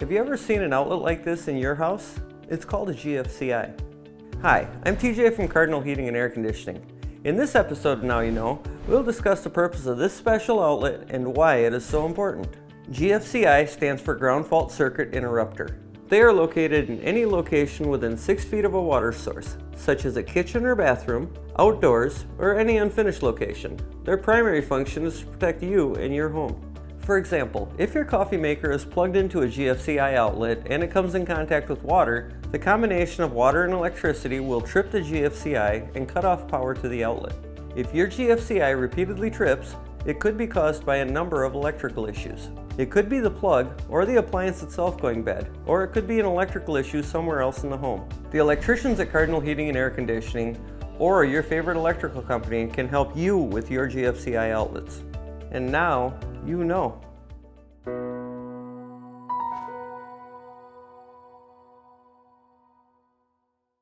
Have you ever seen an outlet like this in your house? It's called a GFCI. Hi, I'm TJ from Cardinal Heating and Air Conditioning. In this episode of Now You Know, we'll discuss the purpose of this special outlet and why it is so important. GFCI stands for Ground Fault Circuit Interrupter. They are located in any location within 6 feet of a water source, such as a kitchen or bathroom, outdoors, or any unfinished location. Their primary function is to protect you and your home. For example, if your coffee maker is plugged into a GFCI outlet and it comes in contact with water, the combination of water and electricity will trip the GFCI and cut off power to the outlet. If your GFCI repeatedly trips, it could be caused by a number of electrical issues. It could be the plug or the appliance itself going bad, or it could be an electrical issue somewhere else in the home. The electricians at Cardinal Heating and Air Conditioning or your favorite electrical company can help you with your GFCI outlets. And now you know.